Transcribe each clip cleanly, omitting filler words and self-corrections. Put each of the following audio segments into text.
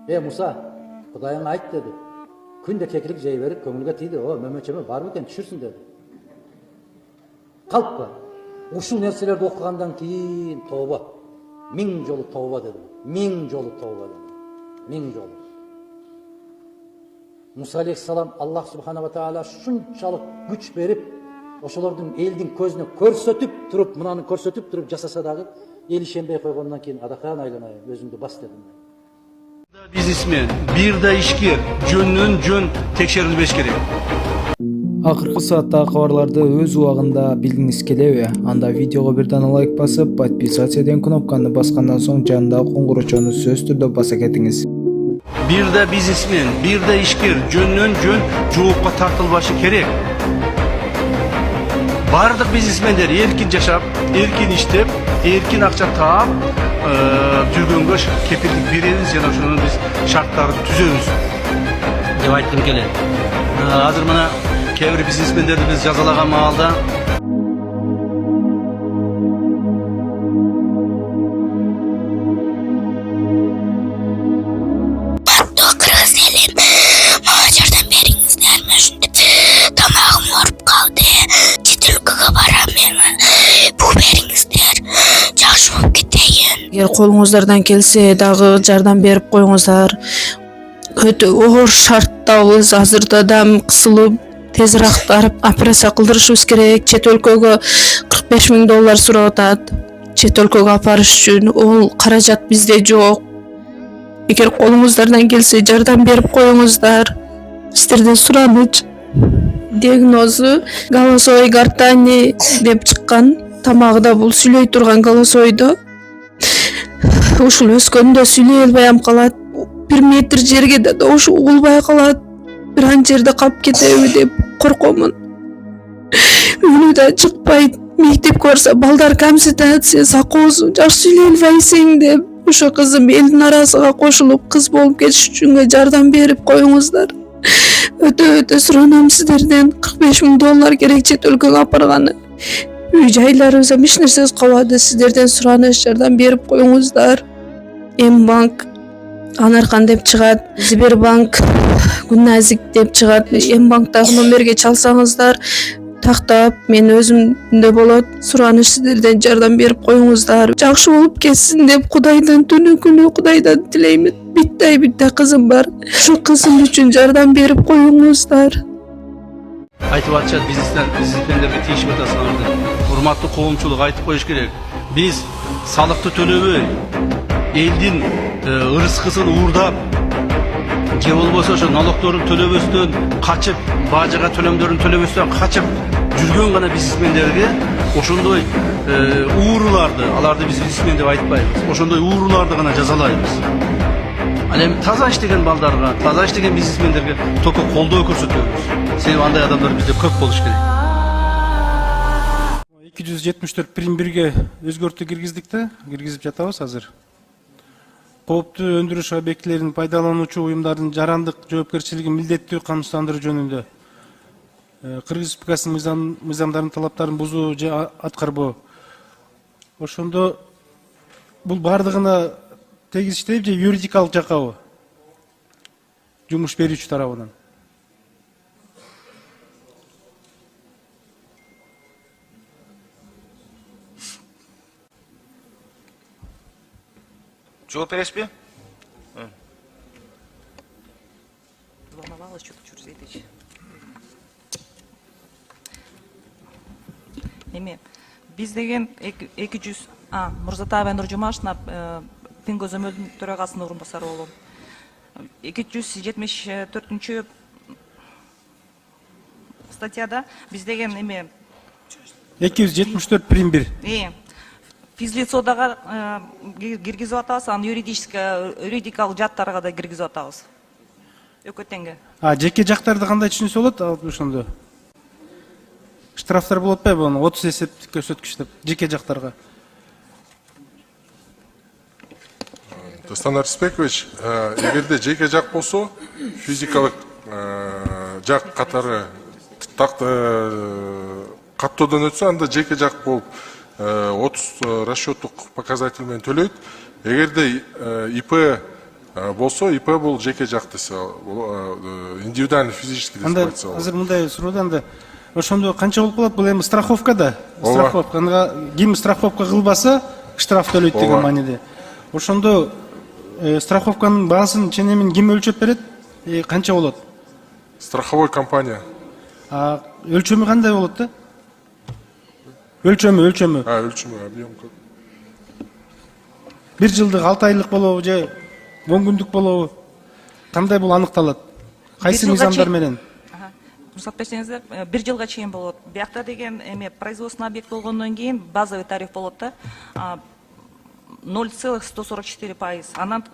Musa, Kudayana ait dedi. Күнде кекілік жай беріп, көңілге тиді. Мөмөчеме бар екен, түшірсін деді. Қалыппа. Ушул нәрселерді оқығандан кейін тауба. 1000 жолы тауба деді. 1000 жолы тауба деді. 1000 жолы. Musa алейхиссалам Аллах субханала тағала шунчалық күч беріп, ошолордун элдин көзүнө көрсөтүп туруп, мынаны көрсөтүп туруп жасаса дагы, эл ишенбей койгондон кийин адакан айланайын, өзүңдү бас дедим. Бизнесмен, бир да ишкер, жөнүнөн жөн текшерилбеш керек. Акыркы сааттагы кабарларды өз убагында билгиңиз келеби? Анда видеого бир дана лайк басып, подписаться деген кнопканы баскандан соң жанындагы коңгурочону сөзсүз түрдө баса кетиңиз. Бир да бизнесмен, бир да ишкер, жөнүнөн жөн жоопко тартылбашы керек. Бардык бизнесмендер эркин жашап, эркин иштеп, эркин акча таап жүргөнгө кепилдик беребиз жана ошонун биз шарттарын түзөбүз деп айткым келет. Азыр мына кээ бир бизнесмендерди биз жазалаган маалда Эгер колуңуздардан келсе дагы жардам берип коюңуздар. Өтө оор шарттабыз, азырда дам кысылып, тезирээк барып операция кылдырышыбыз керек. Чет өлкөгө $45,000 сурап атат. Чет өлкөгө апарыш үчүн ол каражат бизде жок. Эгер колуңуздардан келсе жардам берип коюңуздар. Сиздерден сураныч. Диагнозу голосовой гортани деп чыккан. Тамагыда бул сүйлөй турган голосойдо. Ушул өскөндө сүйлөй албай калат. 1 метр жерге да ушу угулбай калат. Бир ан жерде калып кетеби деп коркомун. Үйүнө да чыкпайт. Мектепке барса балдар камсытат, сен сакоосуң, жакшы сүйлөй албайсың деп. Ошо кызым элдин арасына кошулуп, кыз болуп кетиш үчүн жардам берип коюңуздар. Өтө суранам сиздерден. $45,000 керек чет өлкөгө апарганы. Үй жайларыбыз эч нерсебиз калбады. Сиздерден сураныч, жардам берип коюңуздар. М-банк Анаркан деп чыгат, Сбербанк Гүнназик деп чыгат. М-банктагы номерге чалсаңыздар, тактап мен өзүмдө болот. Сураныч, сиздерден жардам берип коюңуздар. Жакшы болуп кетсин деп Кудайдан түнү күнү Кудайдан тилеймин. Биттай кызым бар. Ошо кызым үчүн жардам берип коюңуздар. айтып атышат бизнесмендерге тийишип атасыңар. Урматтуу коомчулук, айтып коюш керек. Биз салыкты төлөбөй, элдин ырыскысын уурдап, же болбосо ошо налогдорун төлөбөстөн качып, бажыга төлөмдөрүн төлөбөстөн качып жүргөн гана бизнесмендерге ошондой ууруларды, аларды биз бизнесмен деп айтпайбыз. Ошондой ууруларды гана жазалайбыз. Ал эми таза иштеген балдарга, таза иштеген бизнесмендерге только колдоо көрсөтөбүз. Себеби андай адамдар бизде көп болуш керек. 274-1-ге өзгөртүү киргизип жатабыз азыр. Кооптуу өндүрүш объектилерин пайдалануучу уюмдардын жарандык жоопкерчилигин милдеттүү камсыздандыруу жөнүндө Кыргыз Республикасынын мыйзамдарынын талаптарын бузуу же аткарбоо. Ошондо бул бардыгына тегиштеби же юридикалык жакабы? Жумуш берүүчү тарабынан. Жооп бересизби? Эми биз деген 200 Мурзатаева Нуржумашевна Тын көзөмөлдүн төрагасынын орун басары болом. 274 статьяда биз деген эме 274-1. Физлицодага киргизип атабыз, анан юридикалык жаттарга да киргизип атабыз. Экөө теңге. Жеке жактарды кандай түшүнсө болот ошондо? Штрафтар болот атпайбы? 30 эсептик көрсөткүч деп жеке жактарга. Достан Арыспекович, эгерде жеке жак болсо, физикалык жак катары каттоодон өтсө, анда жеке жак болуп 30 расчеттук показатель менен төлөйт. Эгерде ИП болсо ИП бул жеке жактысы, индивидуальный физический деп Анда айтса болот. азыр мындай суроо анда ошондо канча болуп калат? Бул эми страховка да. Ооба. Страховка. Ким страховка кылбаса штраф төлөйт деген Ооба. мааниде. Ошондо страховканын баасын ченемин ким өлчөп берет? Канча болот? Страховой компания. Өлчөмү кандай болот да? Өлчөмү. Өлчөмү, объем. 1 жылдык, 6 айлык болобу же 10 күндүк болобу? Кандай бул аныкталат? Кайсы мыйзамдар менен? Рұқсат берсеңіздер, 1 жылға чейин болот. Биякта деген эме производственный объект болгондон кийин базовый тариф болот да. 0,144%. Анан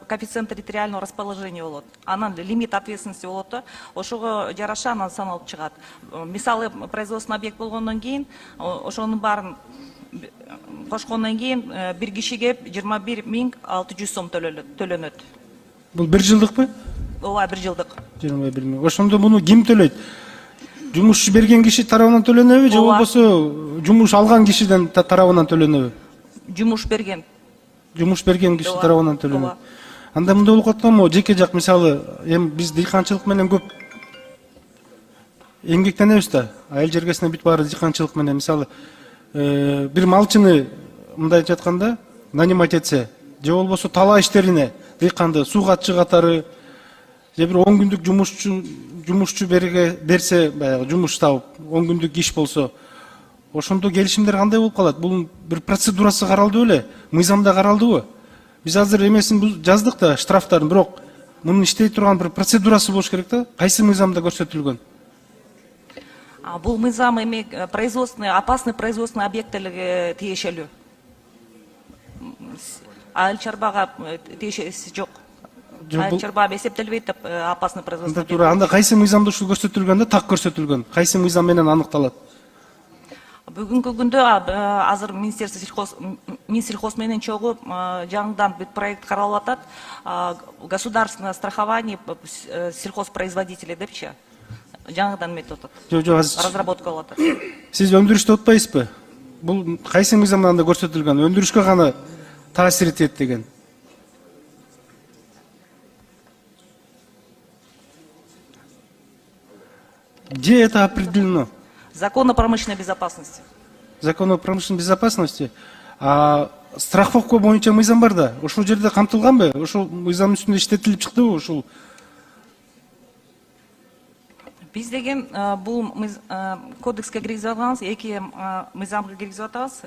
коэффициент территориального расположения болот. Анан лимит ответственности болот да. Ошого жараша анан саналып чыгат. Мисалы производственный объект болгондон кийин ошонун баарын кошкондон кийин бир кишиге 21.600 сом төлөнөт. Бул 1 жылдыкпы? Ооба, 1 жылдык. 21 миң. Ошондо муну ким төлөйт? Жумушчу берген киши тарабынан төлөнөбү же Ооба. болбосо жумуш алган кишиден тарабынан төлөнөбү? Жумуш берген. Жумуш берген киши Ооба. тарабынан төлөнөт. Ооба. Анда мындай болуп калган, жеке жак мисалы, эми биз дыйканчылык менен көп эмгектенебиз да. Айыл жергесине бүт баары дыйканчылык менен мисалы бир малчыны мындай айтканда нанимать этсе, же болбосо талаа иштерине дыйканды сууга чыгатары, же бир 10 күндүк жумушчу берсе, баягы жумуш табып, 10 күндүк иш болсо, ошондо келишимдер кандай болуп калат? Бул бир процедурасы каралды беле? Мыйзамда каралдыбы? Биз азыр эмесин жаздык да, штрафтарын, бирок мунун иштей турган бир процедурасы болуш керек да. Кайсы мыйзамда көрсөтүлгөн? Бул мыйзам эми производственный, опасный производственный объекттерге тиешелүү. Айыл чарбага тиешеси жок. Айыл чарба эсептелбейт деп опасный производственный объект. Анда кайсы мыйзамда ушул көрсөтүлгөн да, так көрсөтүлгөн? Кайсы мыйзам менен аныкталат? Бүгүнкү күндө азыр Минсельхоз менен чогуу жаңыдан бүт проект каралып атат. Государственное страхование сельхозпроизводителей депчи. Жаңыдан метод атат. Разработка болуп атат. Сиз өндүрүштү отпайсызбы? Бул кайсы мыйзамда анда көрсөтүлгөн? Өндүрүшкө гана таасир этет деген. Где это определено? Закон о промышленной безопасности. Закон о промышленной безопасности. Страховка боюнча мыйзам бар да. Ошол жерде камтылганбы? Ошол мыйзамдын үстүндө иштетилип чыктыбы ушул? Биз деген бул кодекске киргизип алганбыз, эки мыйзамга киргизип атабыз.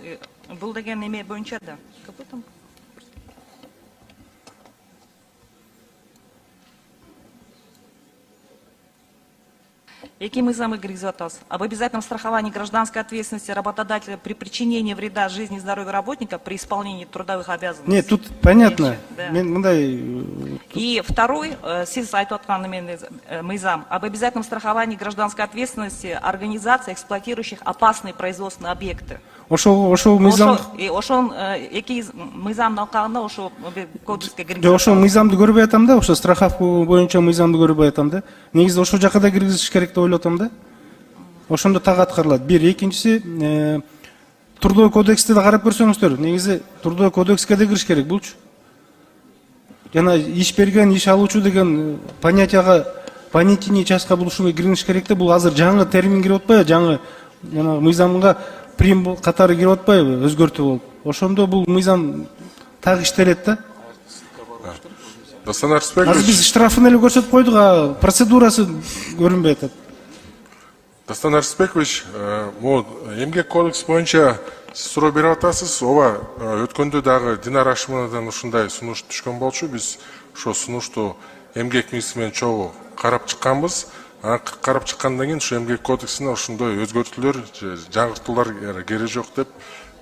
Бул деген эме боюнча да. Эки мыйзамга киргизип атабыз. Об обязательном страховании гражданской ответственности работодателя при причинении вреда жизни и здоровью работника при исполнении трудовых обязанностей. Нет, тут понятно. Да. Мен мындай И второй, сиз айтып аткан мыйзам, об обязательном страховании гражданской ответственности организаций, эксплуатирующих опасные производственные объекты. ошол мыйзам Ошол эки мыйзамдын алкагында ошол кодекске киргизип. Жок, ошол мыйзамды көрбөй атам да, ошо страховка боюнча мыйзамды көрбөй атам да. Негизи ошол жака да киргизиш керек деп ойлоп атам да. Ошондо так аткарылат. Бир, экинчиси трудовой кодексти да карап көрсөңүздөр. Негизи трудовой кодекске да кириш керек булчу. Жана иш берген, иш алуучу деген понятияга, понятийный частка булушуга кириш керек да. Бул азыр жаңы термин кирип атпайбы? Жаңы жана мыйзамга прим катары кирип атпайбы? Өзгөртүү болуп. Ошондо бул мыйзам так иштелет да. Дастан Арыспекович. Азыр биз штрафын эле көрсөтүп койдук, а процедурасы көрүнбөй атат. Дастан Арыспекович, могу эмгек кодекс боюнча сиз суроо берип атасыз. Ооба, өткөндө дагы Динара Ашмановадан ушундай сунуш түшкөн болчу. Биз ошо сунушту эмгек министри менен чогуу карап чыкканбыз. Карап чыккандан кийин ушу эмгек кодексине ошондой өзгөртүүлөр, жаңыртуулар кереги жок деп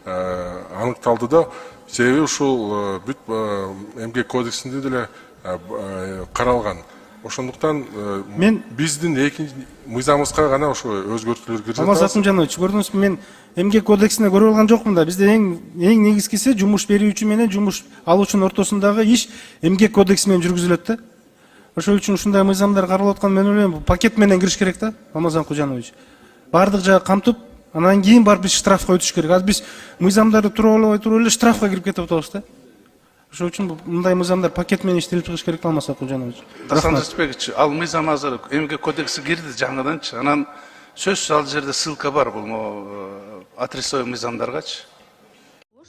аныкталды да. Себеби ушул бүт эмгек кодексинде деле каралган. Ошондуктан Мен биздин экинчи мыйзамыбызга гана ошо өзгөртүүлөр киргизип Алмаз Атымжанович, көрдүңүзбү, мен эмгек кодексине көрүп алган жокмун да. Бизде эң негизгиси жумуш берүүчү менен жумуш алуучунун ортосундагы иш эмгек кодекси менен жүргүзүлөт да. Ошол үчүн ушундай мыйзамдар каралып аткан, мен ойлойм, пакет менен кириш керек да, Алмаз Кужанович. Бардык жагы камтып, анан кийин барып биз штрафка өтүш керек. Азыр биз мыйзамдарды туруп эле штрафка кирип кетип атабыз да. Ошол үчүн мындай мыйзамдар пакет менен иштелип чыгыш керек болмаса Кулжанович. Дастан Рысбекович, ал мыйзам азыр эмгек кодекси кирди жаңыданчы. Анан сөзсүз ал жерде ссылка бар бул отраслевый мыйзамдаргачы.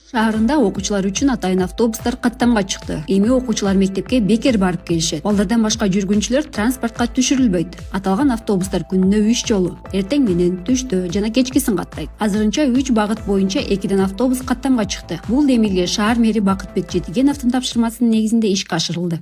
Шаарында окуучулар үчүн атайын автобустар каттамга чыкты. Эми окуучулар мектепке бекер барып келишет. Балдардан башка жүргүнчүлөр транспортко түшүрүлбөйт. Аталган автобустар күнүнө 3 жолу, эртең менен, түштө жана кечкисин каттайт. Азырынча 3 багыт боюнча 2 автобус каттамга чыкты. Бул эмгилге шаар мэри Бакытбек Жетигеновдун тапшырмасынын негизинде ишке ашырылды.